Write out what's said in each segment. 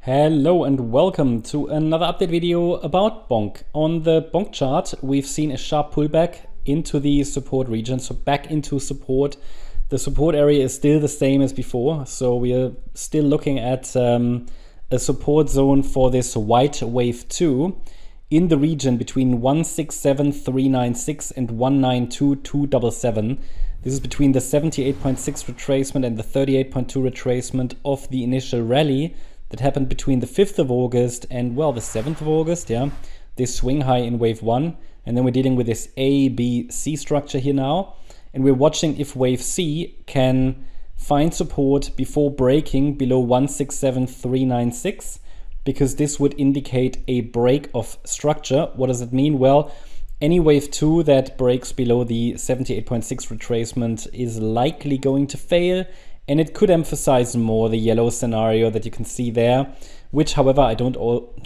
Hello and welcome to another update video about Bonk. On the Bonk chart, we've seen a sharp pullback into the support region, so back into support. The support area is still the same as before, so we are still looking at a support zone for this white wave 2 in the region between 167,396 and 192,277. This is between the 78.6 retracement and the 38.2 retracement of the initial rally that happened between the 5th of August and, well, the 7th of August, yeah. This swing high in wave 1. And then we're dealing with this A, B, C structure here now. And we're watching if wave C can find support before breaking below 167,396, because this would indicate a break of structure. What does it mean? Well, any wave 2 that breaks below the 78.6 retracement is likely going to fail. And it could emphasize more the yellow scenario that you can see there, which, however, I don't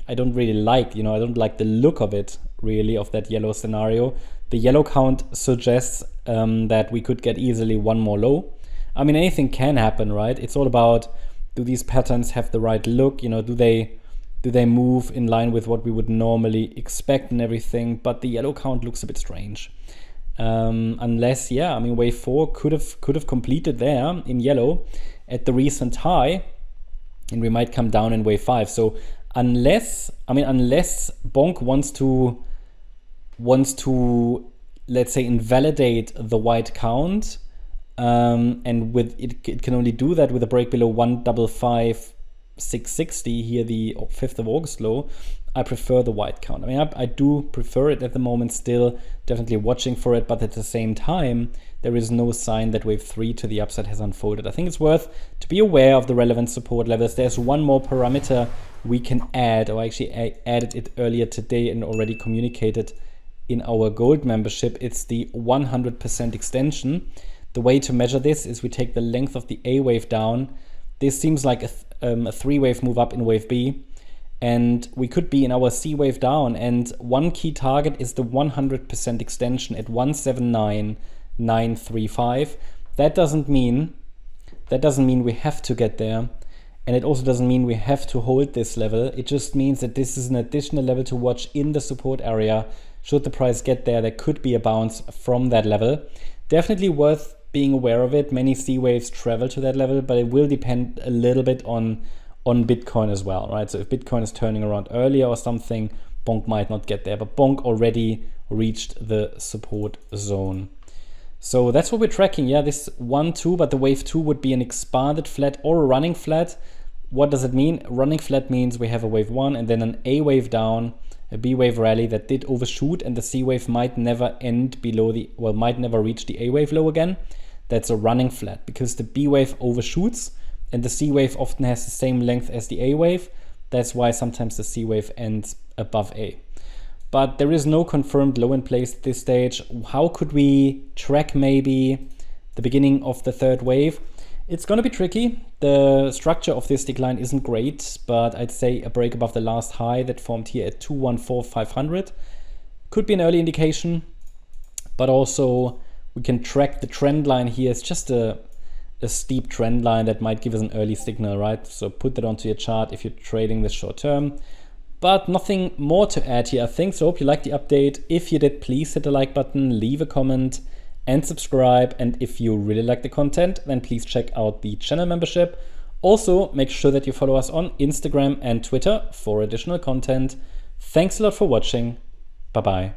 really like. I don't like the look of it, really, of that yellow scenario. The yellow count suggests that we could get easily one more low. I mean, anything can happen, right? It's all about, do these patterns have the right look? Do they move in line with what we would normally expect and everything? But the yellow count looks a bit strange. Unless, wave 4 could have completed there in yellow at the recent high, and we might come down in wave 5. So unless Bonk wants to let's say invalidate the white count, and with it can only do that with a break below 155,660 here, the 5th of August low. I prefer the white count. I do prefer it at the moment still, definitely watching for it, but at the same time, there is no sign that wave 3 to the upside has unfolded. I think it's worth to be aware of the relevant support levels. There's one more parameter we can add, or actually I added it earlier today and already communicated in our gold membership. It's the 100% extension. The way to measure this is we take the length of the A wave down. This seems like a 3-wave move up in wave B. And we could be in our C wave down, and one key target is the 100% extension at 179,935. That doesn't mean we have to get there, and it also doesn't mean we have to hold this level. It just means that this is an additional level to watch in the support area. Should the price get there, there could be a bounce from that level. Definitely worth being aware of it. Many C waves travel to that level, but it will depend a little bit on Bitcoin as well, right? So if Bitcoin is turning around earlier or something, Bonk might not get there, but Bonk already reached the support zone. So that's what we're tracking. Yeah, this 1-2, but the wave 2 would be an expanded flat or a running flat. What does it mean? Running flat means we have a wave 1 and then an A wave down, a B wave rally that did overshoot, and the C wave might never end below might never reach the A wave low again. That's a running flat because the B wave overshoots, and the C wave often has the same length as the A wave. That's why sometimes the C wave ends above A. But there is no confirmed low in place at this stage. How could we track maybe the beginning of the third wave? It's going to be tricky. The structure of this decline isn't great, but I'd say a break above the last high that formed here at 214,500 could be an early indication. But also we can track the trend line here. It's just a steep trend line that might give us an early signal, right? So put that onto your chart if you're trading this short term. But nothing more to add here, I think. So hope you liked the update. If you did, please hit the like button, leave a comment and subscribe. And if you really like the content, then please check out the channel membership. Also, make sure that you follow us on Instagram and Twitter for additional content. Thanks a lot for watching. Bye-bye.